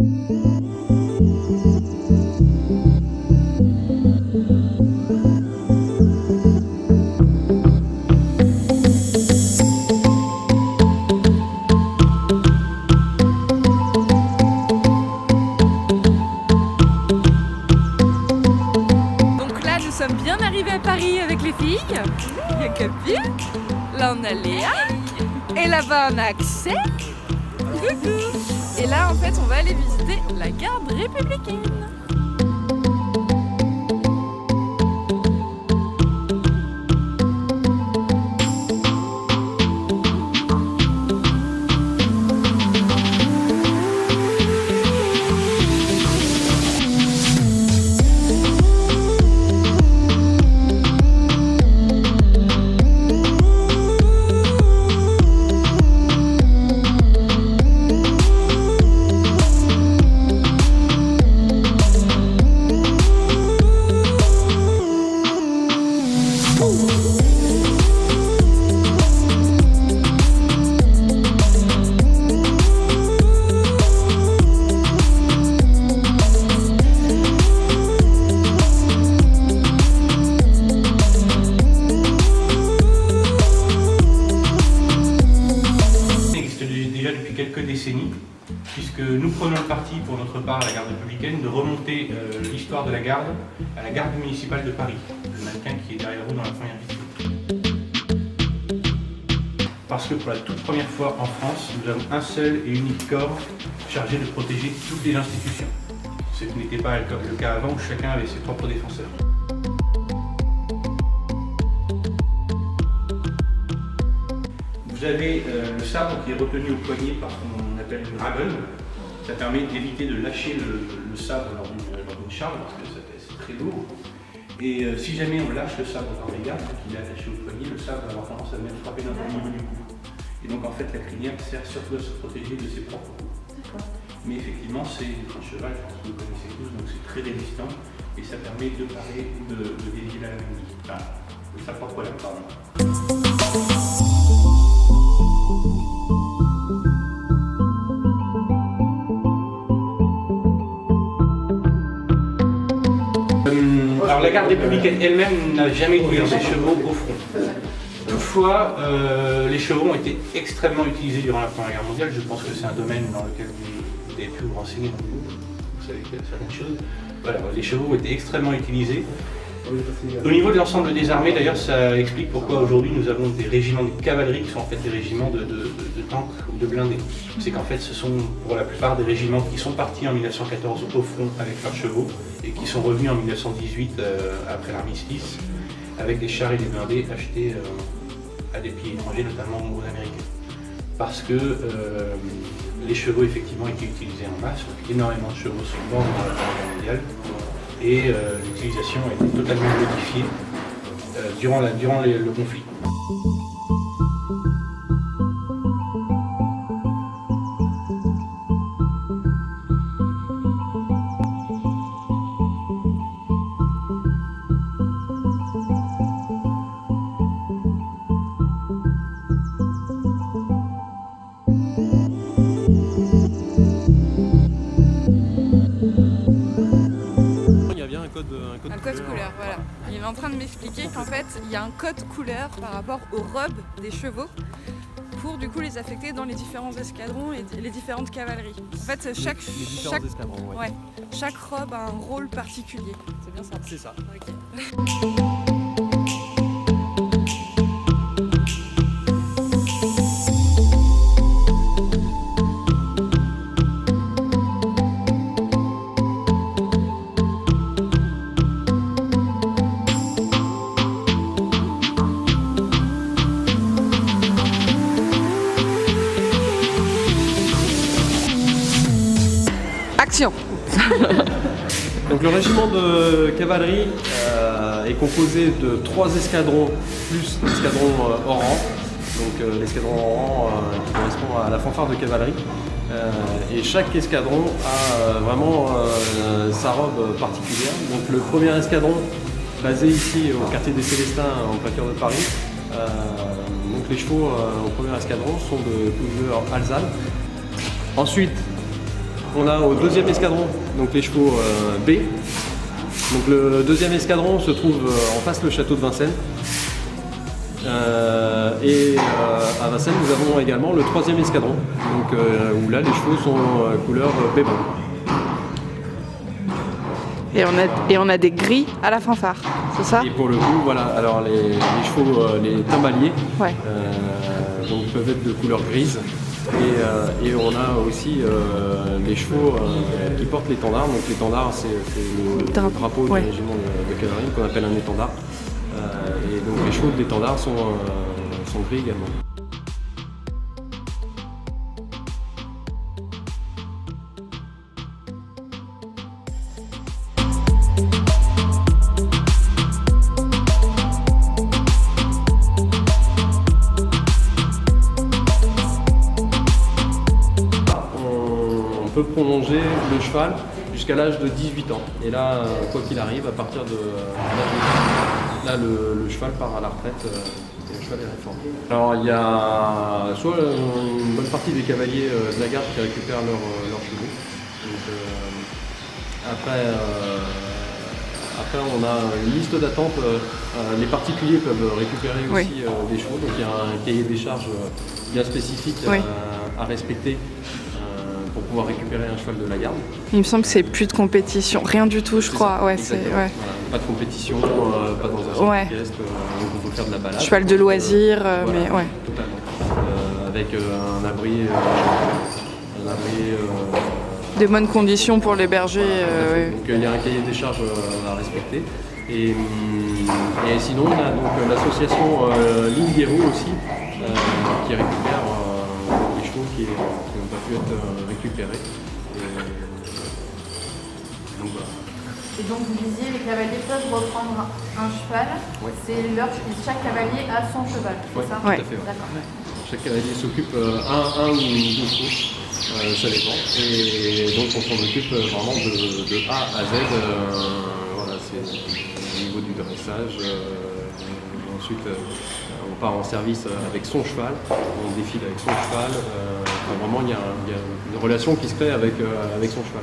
Bien arrivé à Paris avec les filles. Il y a Capi. Là on a Léa. Et là-bas on a Axel. Et là en fait on va aller visiter la garde républicaine. Quelques décennies, puisque nous prenons le parti pour notre part à la garde républicaine de remonter l'histoire de la garde à la garde municipale de Paris, le mannequin qui est derrière vous dans la première vidéo. Parce que pour la toute première fois en France, nous avons un seul et unique corps chargé de protéger toutes les institutions. Ce qui n'était pas le cas avant où chacun avait ses propres défenseurs. Vous avez le sabre qui est retenu au poignet par ce qu'on appelle une dragonne. Ça permet d'éviter de lâcher le sabre lors d'une charge parce que c'est très lourd. Et si jamais on lâche le sabre par les gardes, qu'il est attaché au poignet, le sabre va avoir tendance à même frapper dans le niveau du cou. Et donc en fait la crinière sert surtout à se protéger de ses propres coups. Mais effectivement c'est un cheval, je pense que vous connaissez tous, donc c'est très résistant et ça permet de parer ou de dévier la lame. Enfin, de sa propre lame, pardon. Alors la garde républicaine elle-même n'a jamais utilisé ses chevaux au front. Toutefois, les chevaux ont été extrêmement utilisés durant la Première Guerre mondiale. Je pense que c'est un domaine dans lequel vous avez pu vous renseigner, vous savez certaines choses. Voilà, les chevaux ont été extrêmement utilisés. Au niveau de l'ensemble des armées, d'ailleurs, ça explique pourquoi aujourd'hui nous avons des régiments de cavalerie qui sont en fait des régiments de tanks ou de blindés. C'est qu'en fait ce sont pour la plupart des régiments qui sont partis en 1914 au front avec leurs chevaux et qui sont revenus en 1918 après l'armistice avec des chars et des blindés achetés à des pays étrangers, notamment aux Américains. Parce que les chevaux effectivement étaient utilisés en masse, donc énormément de chevaux sont morts dans la Première Guerre mondiale. Et l'utilisation a été totalement modifiée durant le conflit. Un code couleur, voilà. Il est en train de m'expliquer qu'en fait, il y a un code couleur par rapport aux robes des chevaux pour du coup les affecter dans les différents escadrons et les différentes cavaleries. En fait, chaque robe a un rôle particulier. C'est bien ça? C'est ça. Okay. Action. Donc le régiment de cavalerie est composé de 3 escadrons plus l'escadron hors rang. Donc l'escadron hors rang qui correspond à la fanfare de cavalerie. Et chaque escadron a vraiment sa robe particulière. Donc le premier escadron basé ici au quartier des Célestins en plein cœur de Paris. Donc les chevaux au premier escadron sont de couleur alezane. Ensuite, on a au 2e escadron donc les chevaux B. Donc le 2e escadron se trouve en face le château de Vincennes. À Vincennes, nous avons également le 3e escadron, donc, où là les chevaux sont couleur B. Et on a des gris à la fanfare, c'est ça? Et pour le coup, voilà, alors les chevaux, les timbaliers, Ouais. donc peuvent être de couleur grise. Et on a aussi les chevaux qui portent l'étendard. Donc l'étendard, c'est le drapeau du régiment de cavalerie qu'on appelle un étendard. Et donc les chevaux de l'étendard sont gris également. On peut prolonger le cheval jusqu'à l'âge de 18 ans. Et là, quoi qu'il arrive, à partir de l'âge de 18 ans, là, le cheval part à la retraite et le cheval est réformé. Alors, il y a soit une bonne partie des cavaliers de la garde qui récupèrent leurs chevaux. Donc, après, on a une liste d'attente. Les particuliers peuvent récupérer aussi des chevaux. Donc, il y a un cahier des charges bien spécifique à respecter pour pouvoir récupérer un cheval de la garde. Il me semble que c'est plus de compétition, rien du tout, je crois. Ouais, c'est, voilà. Pas de compétition, pas dans un centre orchestre, donc on peut faire de la balade. Cheval de loisir, voilà, mais ouais. Totalement. Avec un abri des bonnes conditions pour les bergers. Donc il y a un cahier des charges à respecter. Et sinon, on a donc l'association Ligne Guérou aussi, qui récupère les chevaux qui n'ont pas pu être récupérés. Donc voilà. Et donc vous disiez les cavaliers peuvent reprendre un cheval, chaque cavalier a son cheval, c'est ça? Tout à fait. D'accord. Chaque cavalier s'occupe un ou deux chevaux, ça dépend. Et donc on s'en occupe vraiment de A à Z. Voilà, c'est au niveau du dressage. Ensuite, on part en service avec son cheval, on défile avec son cheval. Vraiment, il y a une relation qui se crée avec son cheval.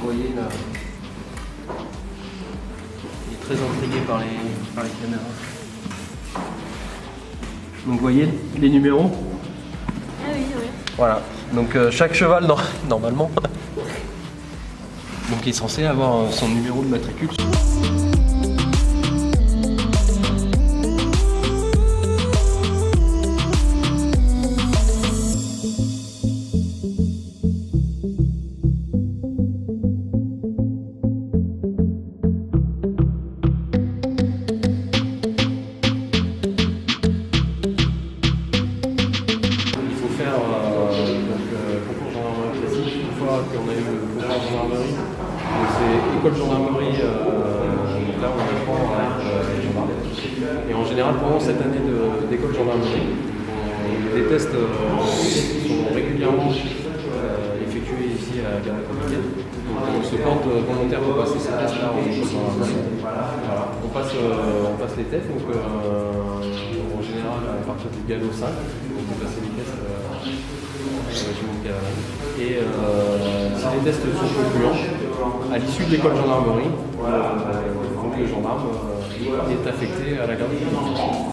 Voyez là, il est très intrigué par les caméras. Donc vous voyez les numéros? Ah oui, oui. Voilà, donc chaque cheval normalement donc il est censé avoir son numéro de matricule. Qu'on a eu le concours de gendarmerie. Donc c'est école gendarmerie, donc là on apprend les gendarmes. Et en général pendant cette année d'école gendarmerie, des tests sont régulièrement effectués ici à la garde républicaine. Donc on se porte volontaire pour passer ces tests-là en école gendarmerie. Voilà. On passe les tests, donc en général à partir du galop 5, on peut passer les tests. Et si les tests sont concluants, à l'issue de l'école gendarmerie, le gendarme est affecté à la garde républicaine.